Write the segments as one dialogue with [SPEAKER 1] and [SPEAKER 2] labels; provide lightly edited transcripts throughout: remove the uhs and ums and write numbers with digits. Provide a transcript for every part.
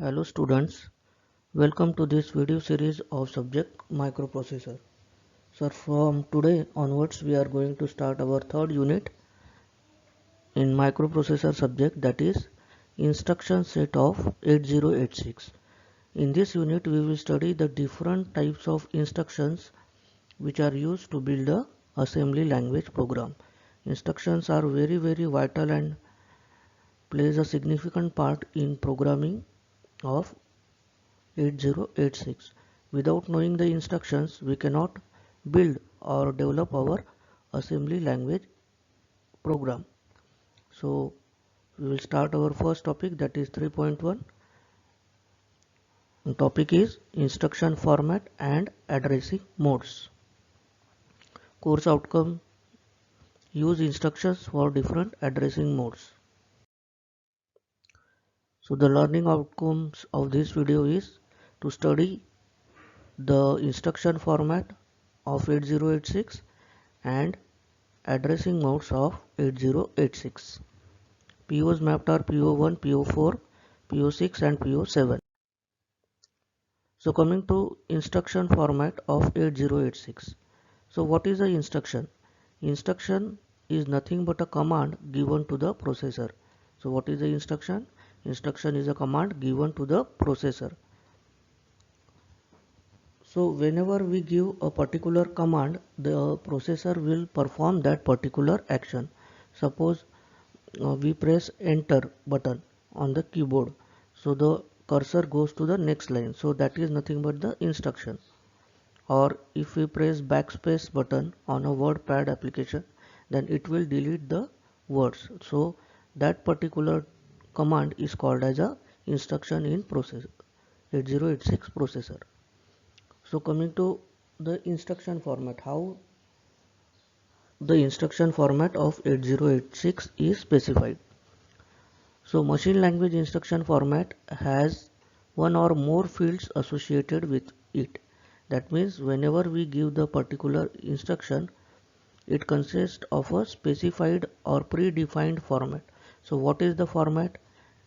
[SPEAKER 1] Hello students, welcome to this video series of subject microprocessor. So from today onwards we are going to start our third unit in microprocessor subject, that is instruction set of 8086. In this unit we will study the different types of instructions which are used to build a assembly language program. Instructions are very vital and plays a significant part in programming of 8086. Without knowing the instructions, we cannot build or develop our assembly language program. So we will start our first topic, that is 3.1. The topic is instruction format and addressing modes. Course outcome: use instructions for different addressing modes. So the learning outcomes of this video is to study the instruction format of 8086 and addressing modes of 8086. POs mapped are PO1, PO4, PO6 and PO7. So coming to instruction format of 8086. So what is the instruction? Instruction is nothing but a command given to the processor. So what is the instruction? Instruction is a command given to the processor. So whenever we give a particular command, the processor will perform that particular action. Suppose we press enter button on the keyboard, so the cursor goes to the next line, so that is nothing but the instruction. Or if we press backspace button on a WordPad application, then it will delete the words, so that particular command is called as a instruction in processor 8086 processor. So coming to the instruction format, how the instruction format of 8086 is specified. So machine language instruction format has one or more fields associated with it. That means whenever we give the particular instruction, it consists of a specified or predefined format. So what is the format?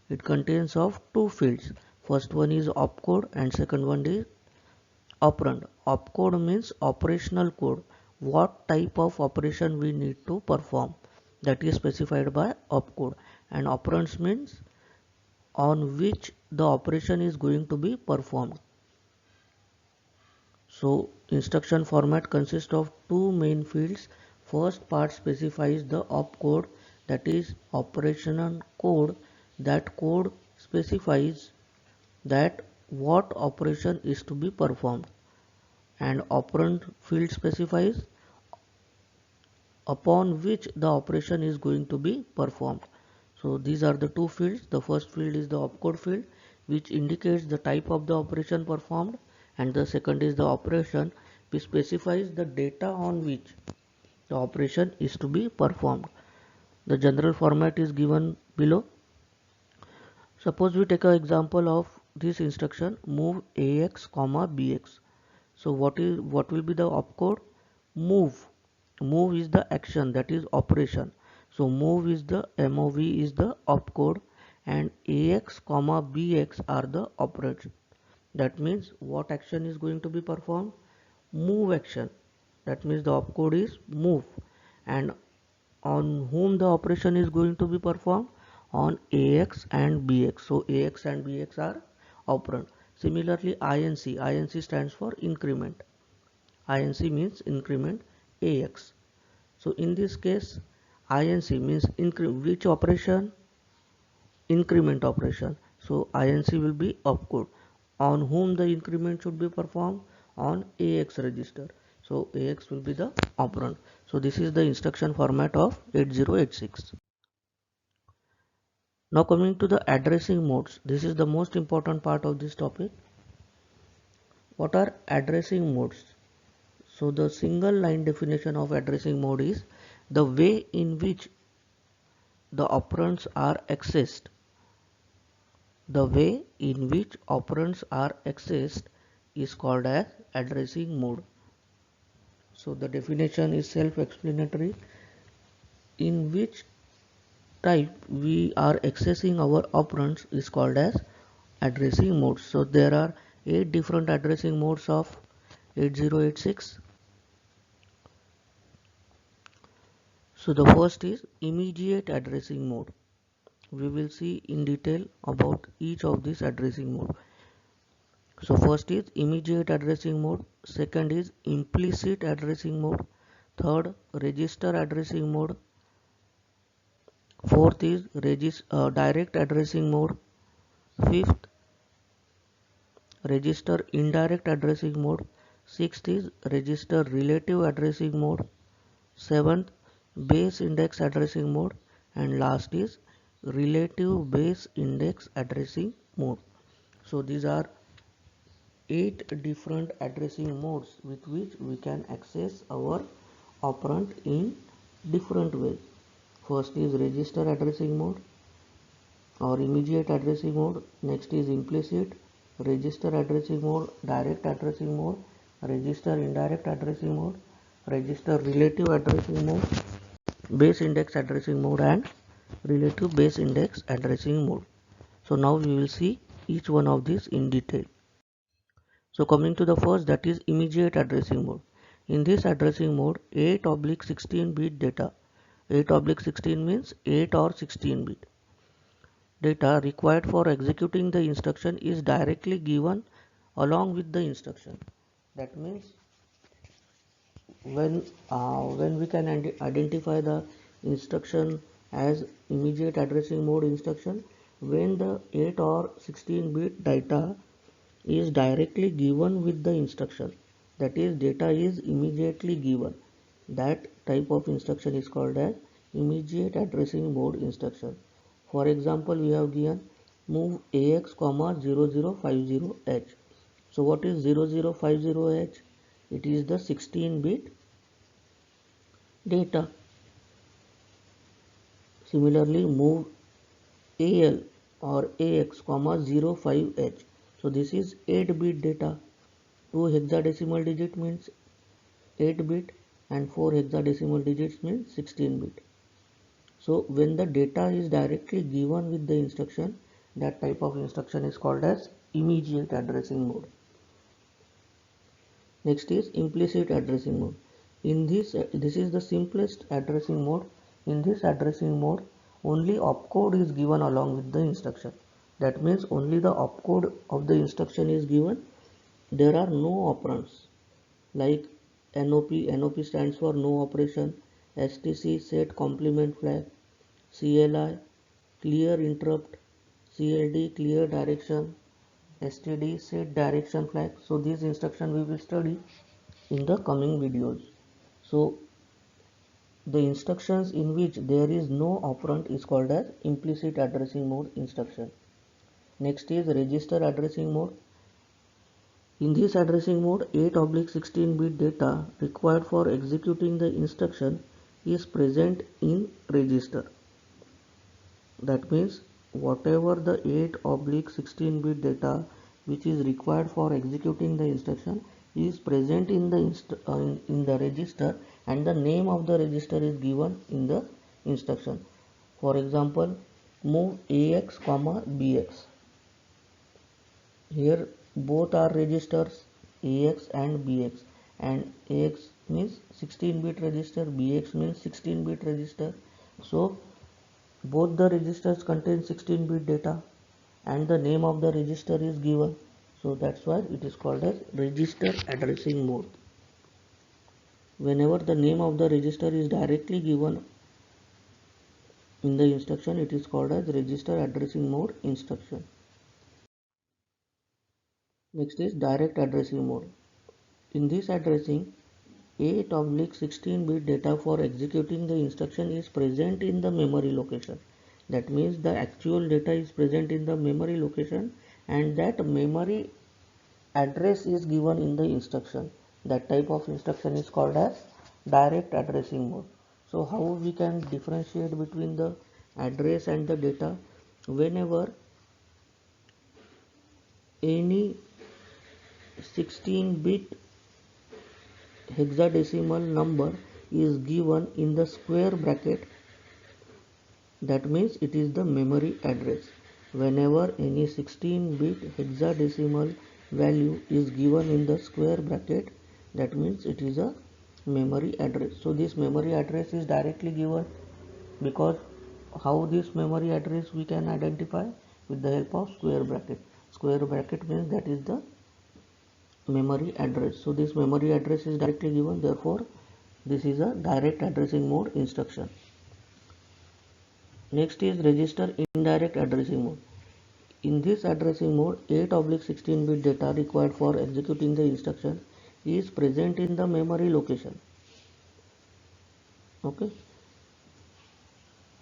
[SPEAKER 1] It contains of two fields. First one is opcode and second one is operand. Opcode means operational code. What type of operation we need to perform, that is specified by opcode. And operands means on which the operation is going to be performed. So instruction format consists of two main fields. First part specifies the opcode, that is operational code. That code specifies that what operation is to be performed. And operand field specifies upon which the operation is going to be performed. So these are the two fields. The first field is the opcode field, which indicates the type of the operation performed, and the second is the operation, which specifies the data on which the operation is to be performed. The general format is given below. Suppose we take an example of this instruction, move AX, BX. So what will be the opcode? Move. Move is the action, that is operation. So move is the MOV is the opcode, and AX, BX are the operands. That means what action is going to be performed? Move action. That means the opcode is move. And on whom the operation is going to be performed? On AX and BX. So AX and BX are operand. Similarly, INC stands for increment. INC means increment AX. So in this case, INC means which operation? Increment operation. So INC will be opcode. On whom the increment should be performed? On AX register. So AX will be the operand. So this is the instruction format of 8086. Now coming to the addressing modes. This is the most important part of this topic. What are addressing modes? So the single line definition of addressing mode is the way in which the operands are accessed. The way in which operands are accessed is called as addressing mode. So the definition is self-explanatory. In which type we are accessing our operands is called as addressing modes. So there are 8 different addressing modes of 8086. So the first is immediate addressing mode. We will see in detail about each of these addressing mode. So first is immediate addressing mode, second is implicit addressing mode, third register addressing mode, fourth is direct addressing mode, fifth register indirect addressing mode, sixth is register relative addressing mode, seventh base index addressing mode, and last is relative base index addressing mode. So these are 8 different addressing modes with which we can access our operand in different ways. First is register addressing mode or immediate addressing mode. Next is implicit, register addressing mode, direct addressing mode, register indirect addressing mode, register relative addressing mode, base index addressing mode, and relative base index addressing mode. So now we will see each one of these in detail. So coming to the first, that is immediate addressing mode. In this addressing mode, 8/16 bit data, 8/16 means 8 or 16 bit data required for executing the instruction is directly given along with the instruction. That means when we can identify the instruction as immediate addressing mode instruction, when the 8 or 16 bit data is directly given with the instruction, that is data is immediately given, that type of instruction is called as immediate addressing mode instruction. For example, we have given move AX, 0050H. So what is 0050H? It is the 16 bit data. Similarly, move AL or AX, 05H. So this is 8 bit data. 2 hexadecimal digit means 8 bit and 4 hexadecimal digits means 16 bit. So when the data is directly given with the instruction, that type of instruction is called as immediate addressing mode. Next is implicit addressing mode. In this is the simplest addressing mode. In this addressing mode, only opcode is given along with the instruction. That means only the opcode of the instruction is given. There are no operands like NOP stands for no operation, STC set complement flag, CLI clear interrupt, CLD clear direction, STD set direction flag. So these instructions we will study in the coming videos. So the instructions in which there is no operand is called as implicit addressing mode instruction. Next is register addressing mode. In this addressing mode, 8/16 bit data required for executing the instruction is present in register. That means whatever the 8/16 bit data which is required for executing the instruction is present in the register, and the name of the register is given in the instruction. For example, move AX, BX. Here both are registers, AX and BX, and AX means 16 bit register, BX means 16 bit register. So both the registers contain 16 bit data and the name of the register is given. So that's why it is called as register addressing mode. Whenever the name of the register is directly given in the instruction, it is called as register addressing mode instruction. Next is direct addressing mode. In this addressing, 8/16 bit data for executing the instruction is present in the memory location. That means the actual data is present in the memory location and that memory address is given in the instruction. That type of instruction is called as direct addressing mode. So how we can differentiate between the address and the data? Whenever any 16 bit hexadecimal number is given in the square bracket, that means it is the memory address. whenever any 16-bit hexadecimal value is given in the square bracket, that means it is a memory address. So this memory address is directly given, because how this memory address we can identify? With the help of square bracket. Square bracket means that is the memory address. So this memory address is directly given, therefore this is a direct addressing mode instruction. Next is register indirect addressing mode. In this addressing mode, 8/16-bit data required for executing the instruction is present in the memory location. Okay,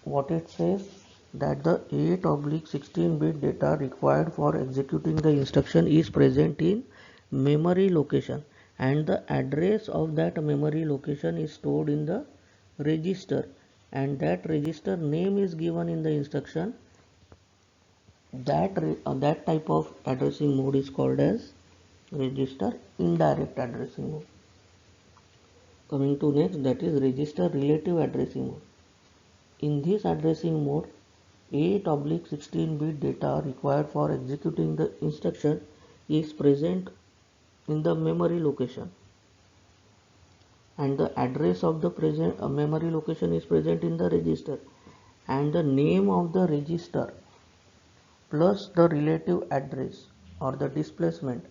[SPEAKER 1] what it says, that the 8/16-bit data required for executing the instruction is present in memory location, and the address of that memory location is stored in the register, and that register name is given in the instruction. That type of addressing mode is called as register indirect addressing mode. Coming to next, that is register relative addressing mode. In this addressing mode, 8/16-bit data required for executing the instruction is present in the memory location, and the address of the present memory location is present in the register, and the name of the register plus the relative address or the displacement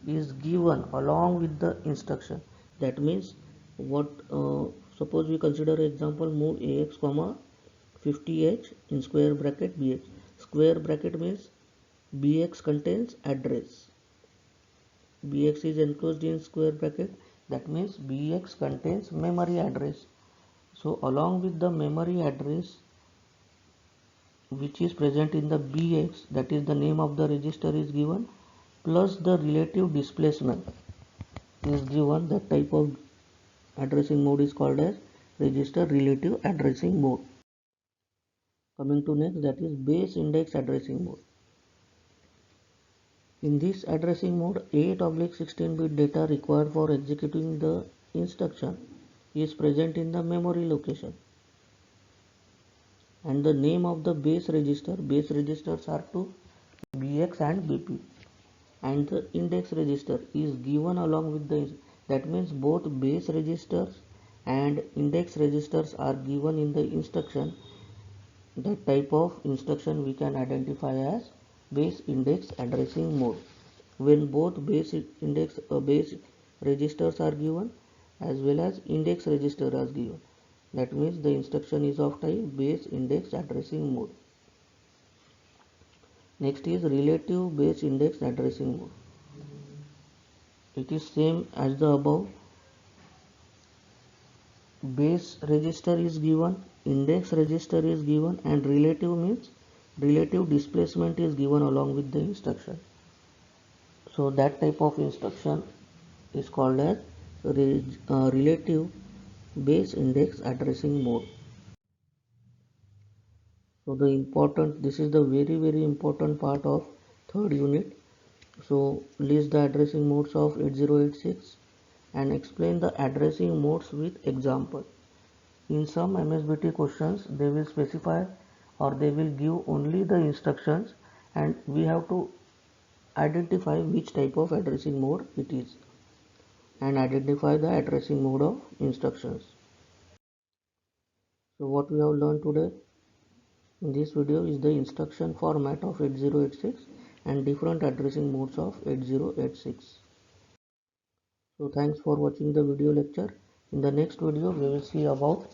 [SPEAKER 1] is given along with the instruction. That means what, suppose we consider example move ax comma 50h in square bracket bx. Square bracket means bx contains address, bx is enclosed in square bracket, that means bx contains memory address. So along with the memory address which is present in the bx, that is the name of the register is given, plus the relative displacement is given. That type of addressing mode is called as register relative addressing mode. Coming to next, that is base index addressing mode. In this addressing mode, 8/16-bit data required for executing the instruction is present in the memory location, and the name of the base registers are two, bx and bp, and the index register is given along with the, that means both base registers and index registers are given in the instruction. That type of instruction we can identify as base index addressing mode, when both base registers are given as well as index register is given. That means the instruction is of type base index addressing mode. Next is relative base index addressing mode. It is same as the above. Base register is given, index register is given, and relative means relative displacement is given along with the instruction. So that type of instruction is called as relative base index addressing mode. So this is the very important part of third unit. So list the addressing modes of 8086 and explain the addressing modes with example. In some MSBT questions, they will specify or they will give only the instructions, and we have to identify which type of addressing mode it is and identify the addressing mode of instructions. So what we have learned today in this video is the instruction format of 8086 and different addressing modes of 8086. So thanks for watching the video lecture. In the next video we will see about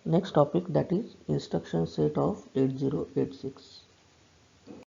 [SPEAKER 1] next topic, that is instruction set of 8086.